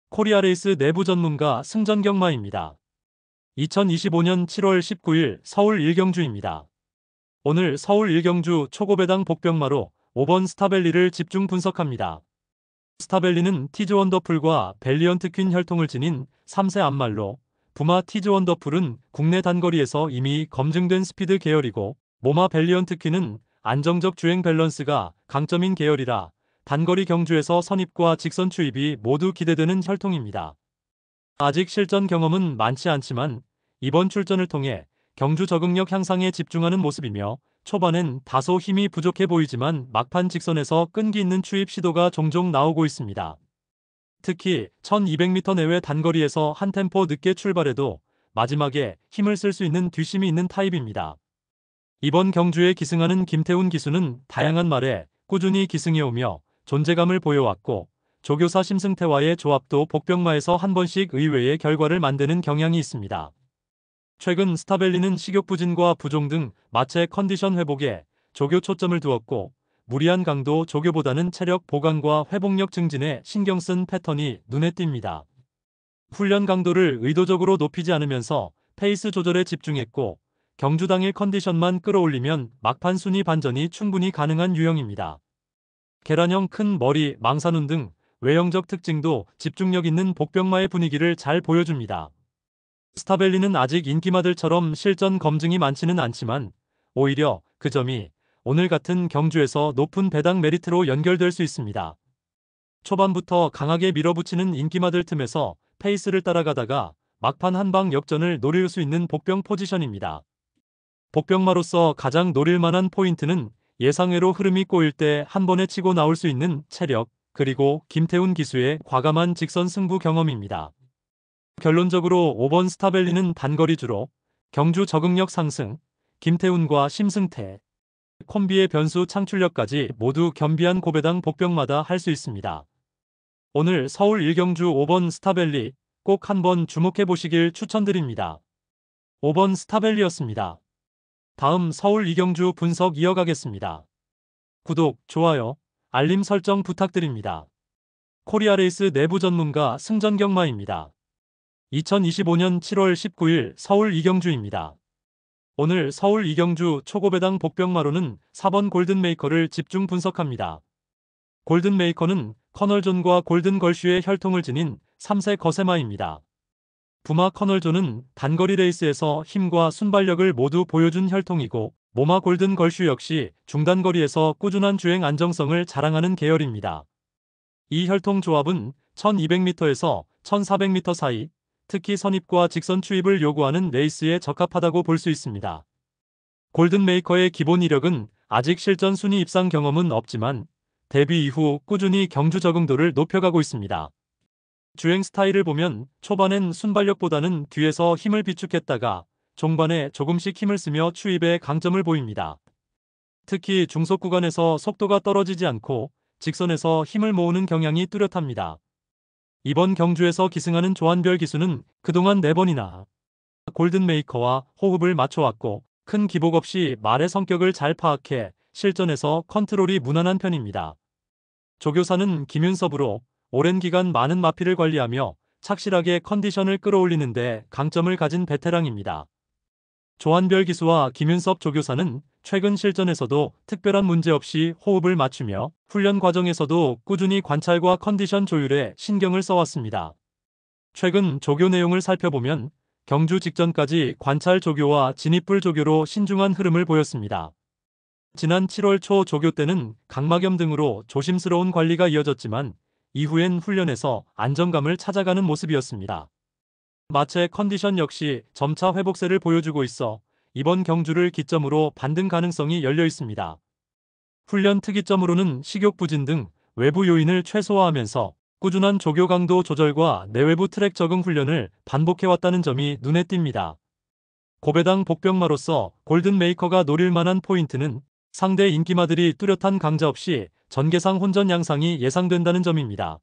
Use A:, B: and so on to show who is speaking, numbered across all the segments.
A: 코리아레이스 내부 전문가 승전경마입니다. 2025년 7월 19일 서울 일경주입니다. 오늘 서울 일경주 초고배당 복병마로 5번 스타벨리를 집중 분석합니다. 스타벨리는 티즈원더풀과 밸리언트 퀸 혈통을 지닌 3세 암말로, 부마 티즈원더풀은 국내 단거리에서 이미 검증된 스피드 계열이고, 모마 밸리언트 퀸은 안정적 주행 밸런스가 강점인 계열이라 단거리 경주에서 선입과 직선 추입이 모두 기대되는 혈통입니다. 아직 실전 경험은 많지 않지만 이번 출전을 통해 경주 적응력 향상에 집중하는 모습이며, 초반엔 다소 힘이 부족해 보이지만 막판 직선에서 끈기 있는 추입 시도가 종종 나오고 있습니다. 특히 1200m 내외 단거리에서 한 템포 늦게 출발해도 마지막에 힘을 쓸 수 있는 뒷심이 있는 타입입니다. 이번 경주에 기승하는 김태훈 기수는 다양한 말에 꾸준히 기승해오며 존재감을 보여왔고, 조교사 심승태와의 조합도 복병마에서 한 번씩 의외의 결과를 만드는 경향이 있습니다. 최근 스타벨리는 식욕 부진과 부종 등 마체 컨디션 회복에 조교 초점을 두었고, 무리한 강도 조교보다는 체력 보강과 회복력 증진에 신경 쓴 패턴이 눈에 띕니다. 훈련 강도를 의도적으로 높이지 않으면서 페이스 조절에 집중했고, 경주 당일 컨디션만 끌어올리면 막판 순위 반전이 충분히 가능한 유형입니다. 계란형 큰 머리, 망사눈 등 외형적 특징도 집중력 있는 복병마의 분위기를 잘 보여줍니다. 스타벨리는 아직 인기마들처럼 실전 검증이 많지는 않지만 오히려 그 점이 오늘 같은 경주에서 높은 배당 메리트로 연결될 수 있습니다. 초반부터 강하게 밀어붙이는 인기마들 틈에서 페이스를 따라가다가 막판 한방 역전을 노릴 수 있는 복병 포지션입니다. 복병마로서 가장 노릴 만한 포인트는 예상외로 흐름이 꼬일 때 한 번에 치고 나올 수 있는 체력, 그리고 김태훈 기수의 과감한 직선 승부 경험입니다. 결론적으로 5번 스타벨리는 단거리주로 경주 적응력 상승, 김태훈과 심승태, 콤비의 변수 창출력까지 모두 겸비한 고배당 복병마다 할 수 있습니다. 오늘 서울 일경주 5번 스타벨리 꼭 한번 주목해 보시길 추천드립니다. 5번 스타벨리였습니다. 다음 서울 이경주 분석 이어가겠습니다. 구독, 좋아요, 알림 설정 부탁드립니다. 코리아레이스 내부 전문가 승전경마입니다. 2025년 7월 19일 서울 이경주입니다. 오늘 서울 이경주 초고배당 복병마로는 4번 골든메이커를 집중 분석합니다. 골든메이커는 커널존과 골든걸슈의 혈통을 지닌 3세 거세마입니다. 부마 커널존은 단거리 레이스에서 힘과 순발력을 모두 보여준 혈통이고, 모마 골든걸슈 역시 중단거리에서 꾸준한 주행 안정성을 자랑하는 계열입니다. 이 혈통 조합은 1200m에서 1400m 사이, 특히 선입과 직선 추입을 요구하는 레이스에 적합하다고 볼 수 있습니다. 골든메이커의 기본 이력은 아직 실전 순위 입상 경험은 없지만 데뷔 이후 꾸준히 경주 적응도를 높여가고 있습니다. 주행 스타일을 보면 초반엔 순발력보다는 뒤에서 힘을 비축했다가 종반에 조금씩 힘을 쓰며 추입에 강점을 보입니다. 특히 중속 구간에서 속도가 떨어지지 않고 직선에서 힘을 모으는 경향이 뚜렷합니다. 이번 경주에서 기승하는 조한별 기수는 그동안 4번이나 골든메이커와 호흡을 맞춰왔고, 큰 기복 없이 말의 성격을 잘 파악해 실전에서 컨트롤이 무난한 편입니다. 조교사는 김윤섭으로 오랜 기간 많은 마피를 관리하며 착실하게 컨디션을 끌어올리는데 강점을 가진 베테랑입니다. 조한별 기수와 김윤섭 조교사는 최근 실전에서도 특별한 문제 없이 호흡을 맞추며 훈련 과정에서도 꾸준히 관찰과 컨디션 조율에 신경을 써왔습니다. 최근 조교 내용을 살펴보면 경주 직전까지 관찰 조교와 진입불 조교로 신중한 흐름을 보였습니다. 지난 7월 초 조교 때는 각막염 등으로 조심스러운 관리가 이어졌지만 이후엔 훈련에서 안정감을 찾아가는 모습이었습니다. 마체 컨디션 역시 점차 회복세를 보여주고 있어 이번 경주를 기점으로 반등 가능성이 열려 있습니다. 훈련 특이점으로는 식욕 부진 등 외부 요인을 최소화하면서 꾸준한 조교 강도 조절과 내외부 트랙 적응 훈련을 반복해왔다는 점이 눈에 띕니다. 고배당 복병마로서 골든메이커가 노릴 만한 포인트는 상대 인기마들이 뚜렷한 강자 없이 전개상 혼전 양상이 예상된다는 점입니다.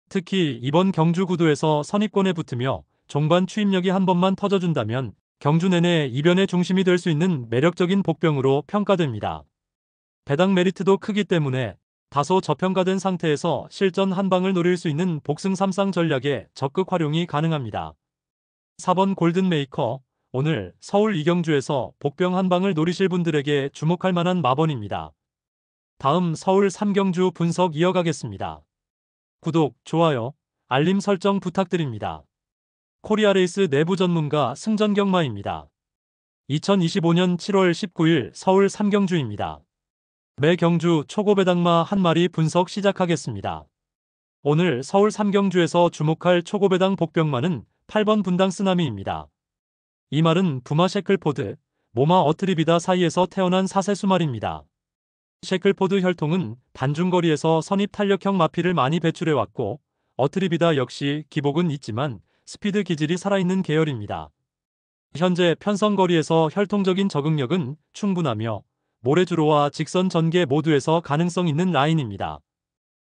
A: 특히 이번 경주 구도에서 선입권에 붙으며 종반 추입력이 한 번만 터져준다면 경주 내내 이변의 중심이 될 수 있는 매력적인 복병으로 평가됩니다. 배당 메리트도 크기 때문에 다소 저평가된 상태에서 실전 한 방을 노릴 수 있는 복승 3상 전략에 적극 활용이 가능합니다. 4번 골든메이커. 오늘 서울 이경주에서 복병 한 방을 노리실 분들에게 주목할 만한 마번입니다. 다음 서울 3경주 분석 이어가겠습니다. 구독, 좋아요, 알림 설정 부탁드립니다. 코리아레이스 내부 전문가 승전경마입니다. 2025년 7월 19일 서울 3경주입니다. 매 경주 초고배당마 한 마리 분석 시작하겠습니다. 오늘 서울 3경주에서 주목할 초고배당 복병마는 8번 분당 쓰나미입니다. 이 말은 부마 셰클포드, 모마 어트리비다 사이에서 태어난 사세수말입니다. 셰클포드 혈통은 단중거리에서 선입 탄력형 마피를 많이 배출해왔고, 어트리비다 역시 기복은 있지만 스피드 기질이 살아있는 계열입니다. 현재 편성거리에서 혈통적인 적응력은 충분하며 모래주로와 직선 전개 모두에서 가능성 있는 라인입니다.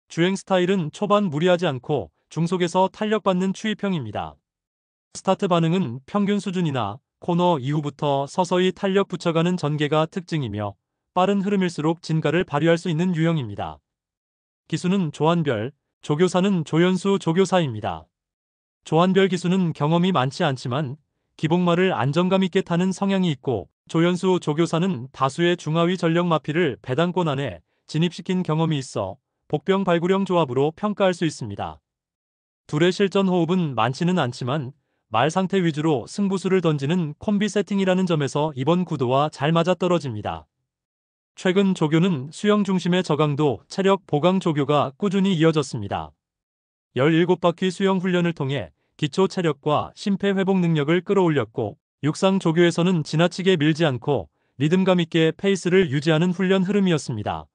A: 주행 스타일은 초반 무리하지 않고 중속에서 탄력받는 추입형입니다. 스타트 반응은 평균 수준이나 코너 이후부터 서서히 탄력 붙여가는 전개가 특징이며 빠른 흐름일수록 진가를 발휘할 수 있는 유형입니다. 기수는 조한별, 조교사는 조연수 조교사입니다. 조한별 기수는 경험이 많지 않지만 기복마를 안정감 있게 타는 성향이 있고, 조연수 조교사는 다수의 중하위 전력 마피를 배당권 안에 진입시킨 경험이 있어 복병 발굴형 조합으로 평가할 수 있습니다. 둘의 실전 호흡은 많지는 않지만 말 상태 위주로 승부수를 던지는 콤비 세팅이라는 점에서 이번 구도와 잘 맞아떨어집니다. 최근 조교는 수영 중심의 저강도 체력 보강 조교가 꾸준히 이어졌습니다. 17바퀴 수영 훈련을 통해 기초 체력과 심폐 회복 능력을 끌어올렸고, 육상 조교에서는 지나치게 밀지 않고 리듬감 있게 페이스를 유지하는 훈련 흐름이었습니다.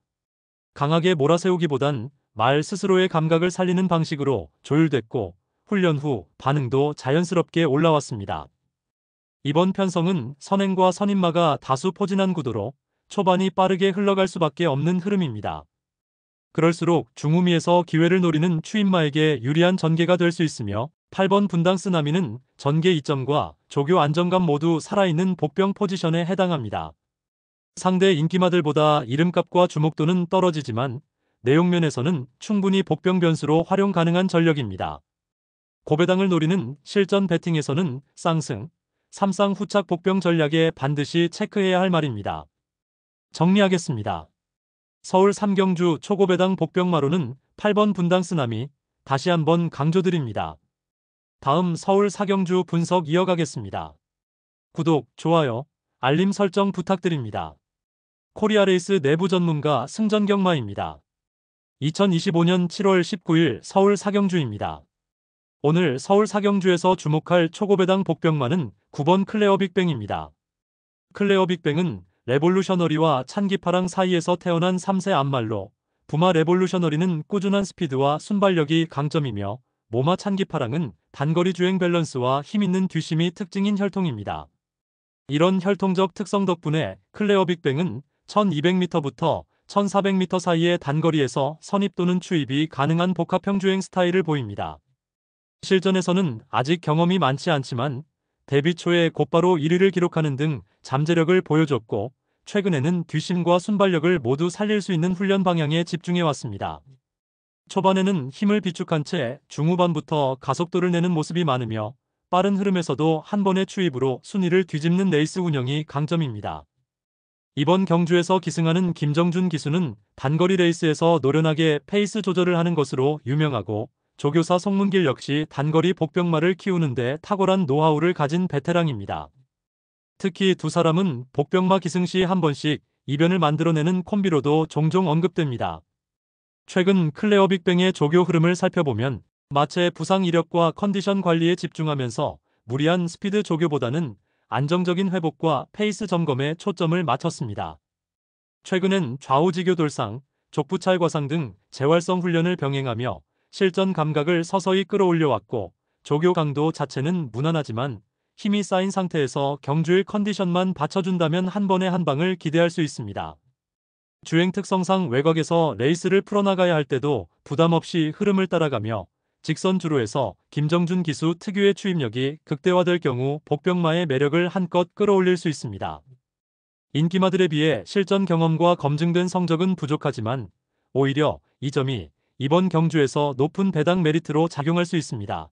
A: 강하게 몰아세우기보단 말 스스로의 감각을 살리는 방식으로 조율됐고, 훈련 후 반응도 자연스럽게 올라왔습니다. 이번 편성은 선행과 선임마가 다수 포진한 구도로 초반이 빠르게 흘러갈 수밖에 없는 흐름입니다. 그럴수록 중후미에서 기회를 노리는 추임마에게 유리한 전개가 될 수 있으며, 8번 분당 쓰나미는 전개 이점과 조교 안정감 모두 살아있는 복병 포지션에 해당합니다. 상대 인기마들보다 이름값과 주목도는 떨어지지만 내용면에서는 충분히 복병 변수로 활용 가능한 전력입니다. 고배당을 노리는 실전 배팅에서는 쌍승, 3쌍 후착 복병 전략에 반드시 체크해야 할 말입니다. 정리하겠습니다. 서울 3경주 초고배당 복병마로는 8번 분당 쓰나미, 다시 한번 강조드립니다. 다음 서울 4경주 분석 이어가겠습니다. 구독, 좋아요, 알림 설정 부탁드립니다. 코리아레이스 내부 전문가 승전경마입니다. 2025년 7월 19일 서울 4경주입니다. 오늘 서울 4경주에서 주목할 초고배당 복병마는 9번 클레어 빅뱅입니다. 클레어 빅뱅은 레볼루셔너리와 찬기파랑 사이에서 태어난 3세 암말로, 부마 레볼루셔너리는 꾸준한 스피드와 순발력이 강점이며 모마 찬기파랑은 단거리 주행 밸런스와 힘있는 뒷심이 특징인 혈통입니다. 이런 혈통적 특성 덕분에 클레어 빅뱅은 1200m부터 1400m 사이의 단거리에서 선입 또는 추입이 가능한 복합형 주행 스타일을 보입니다. 실전에서는 아직 경험이 많지 않지만 데뷔 초에 곧바로 1위를 기록하는 등 잠재력을 보여줬고, 최근에는 뒷심과 순발력을 모두 살릴 수 있는 훈련 방향에 집중해왔습니다. 초반에는 힘을 비축한 채 중후반부터 가속도를 내는 모습이 많으며, 빠른 흐름에서도 한 번의 추입으로 순위를 뒤집는 레이스 운영이 강점입니다. 이번 경주에서 기승하는 김정준 기수는 단거리 레이스에서 노련하게 페이스 조절을 하는 것으로 유명하고, 조교사 송문길 역시 단거리 복병마를 키우는데 탁월한 노하우를 가진 베테랑입니다. 특히 두 사람은 복병마 기승 시 한 번씩 이변을 만들어내는 콤비로도 종종 언급됩니다. 최근 클레어 빅뱅의 조교 흐름을 살펴보면 마체 부상 이력과 컨디션 관리에 집중하면서 무리한 스피드 조교보다는 안정적인 회복과 페이스 점검에 초점을 맞췄습니다. 최근엔 좌우지교 돌상, 족부찰 과상 등 재활성 훈련을 병행하며 실전 감각을 서서히 끌어올려왔고, 조교 강도 자체는 무난하지만 힘이 쌓인 상태에서 경주일 컨디션만 받쳐준다면 한 번에 한 방을 기대할 수 있습니다. 주행 특성상 외곽에서 레이스를 풀어나가야 할 때도 부담 없이 흐름을 따라가며, 직선 주로에서 김정준 기수 특유의 추입력이 극대화될 경우 복병마의 매력을 한껏 끌어올릴 수 있습니다. 인기마들에 비해 실전 경험과 검증된 성적은 부족하지만 오히려 이 점이 이번 경주에서 높은 배당 메리트로 작용할 수 있습니다.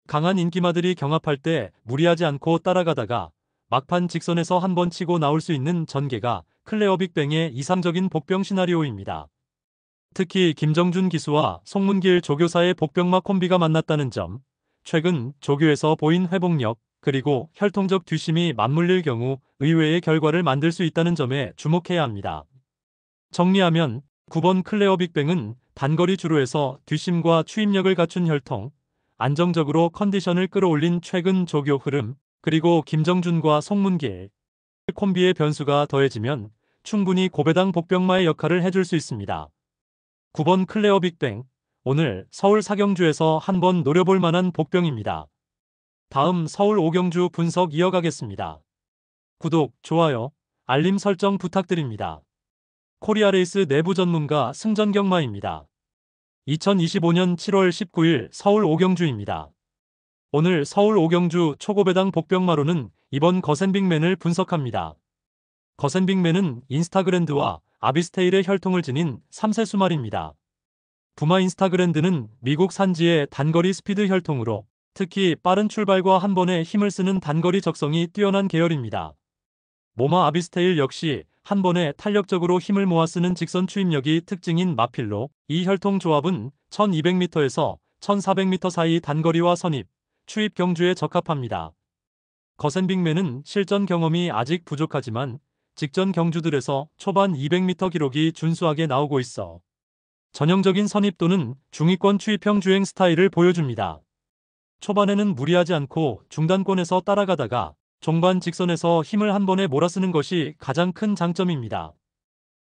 A: 강한 인기마들이 경합할 때 무리하지 않고 따라가다가 막판 직선에서 한번 치고 나올 수 있는 전개가 클레어 빅뱅의 이상적인 복병 시나리오입니다. 특히 김정준 기수와 송문길 조교사의 복병마 콤비가 만났다는 점, 최근 조교에서 보인 회복력, 그리고 혈통적 뒷심이 맞물릴 경우 의외의 결과를 만들 수 있다는 점에 주목해야 합니다. 정리하면 9번 클레어 빅뱅은 단거리 주로에서 뒷심과 추임력을 갖춘 혈통, 안정적으로 컨디션을 끌어올린 최근 조교 흐름, 그리고 김정준과 송문길 콤비의 변수가 더해지면 충분히 고배당 복병마의 역할을 해줄 수 있습니다. 9번 클레어 빅뱅, 오늘 서울 사경주에서 한번 노려볼 만한 복병입니다. 다음 서울 5경주 분석 이어가겠습니다. 구독, 좋아요, 알림 설정 부탁드립니다. 코리아레이스 내부 전문가 승전경마입니다. 2025년 7월 19일 서울 5경주입니다. 오늘 서울 5경주 초고배당 복병마로는 이번 거센빅맨을 분석합니다. 거센빅맨은 인스타그랜드와 아비스테일의 혈통을 지닌 3세 수말입니다. 부마 인스타그랜드는 미국 산지의 단거리 스피드 혈통으로 특히 빠른 출발과 한 번에 힘을 쓰는 단거리 적성이 뛰어난 계열입니다. 모마 아비스테일 역시 한 번에 탄력적으로 힘을 모아 쓰는 직선 추임력이 특징인 마필로, 이 혈통 조합은 1200m에서 1400m 사이 단거리와 선입, 추입 경주에 적합합니다. 거센빅맨은 실전 경험이 아직 부족하지만 직전 경주들에서 초반 200m 기록이 준수하게 나오고 있어 전형적인 선입 또는 중위권 추입형 주행 스타일을 보여줍니다. 초반에는 무리하지 않고 중단권에서 따라가다가 종반 직선에서 힘을 한 번에 몰아쓰는 것이 가장 큰 장점입니다.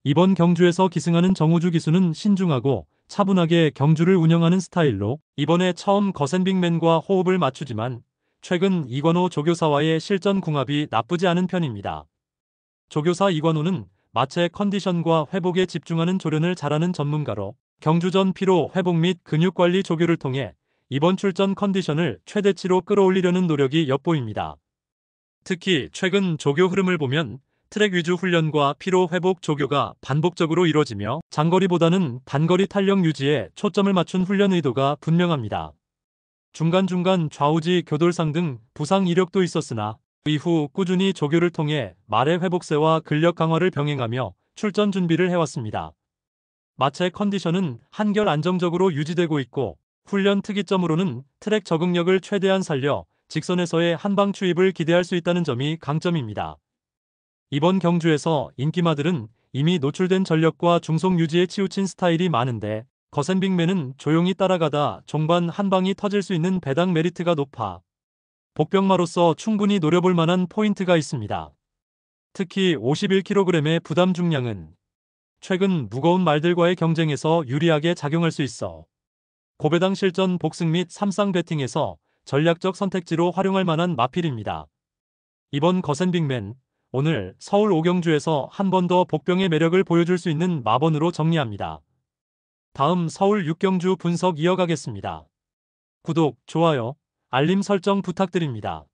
A: 이번 경주에서 기승하는 정우주 기수는 신중하고 차분하게 경주를 운영하는 스타일로 이번에 처음 거센빅맨과 호흡을 맞추지만 최근 이관호 조교사와의 실전 궁합이 나쁘지 않은 편입니다. 조교사 이관호는 마체 컨디션과 회복에 집중하는 조련을 잘하는 전문가로 경주 전 피로 회복 및 근육 관리 조교를 통해 이번 출전 컨디션을 최대치로 끌어올리려는 노력이 엿보입니다. 특히 최근 조교 흐름을 보면 트랙 위주 훈련과 피로 회복 조교가 반복적으로 이뤄지며 장거리보다는 단거리 탄력 유지에 초점을 맞춘 훈련 의도가 분명합니다. 중간중간 좌우지 교돌상 등 부상 이력도 있었으나 이후 꾸준히 조교를 통해 말의 회복세와 근력 강화를 병행하며 출전 준비를 해왔습니다. 마체 컨디션은 한결 안정적으로 유지되고 있고 훈련 특이점으로는 트랙 적응력을 최대한 살려 직선에서의 한방 추입을 기대할 수 있다는 점이 강점입니다. 이번 경주에서 인기마들은 이미 노출된 전력과 중속 유지에 치우친 스타일이 많은데 거센빅맨은 조용히 따라가다 종반 한방이 터질 수 있는 배당 메리트가 높아 복병마로서 충분히 노려볼 만한 포인트가 있습니다. 특히 51kg의 부담 중량은 최근 무거운 말들과의 경쟁에서 유리하게 작용할 수 있어 고배당 실전 복승 및 삼상 배팅에서 전략적 선택지로 활용할 만한 마필입니다. 이번 거센빅맨, 오늘 서울 5경주에서 한 번 더 복병의 매력을 보여줄 수 있는 마번으로 정리합니다. 다음 서울 6경주 분석 이어가겠습니다. 구독, 좋아요, 알림 설정 부탁드립니다.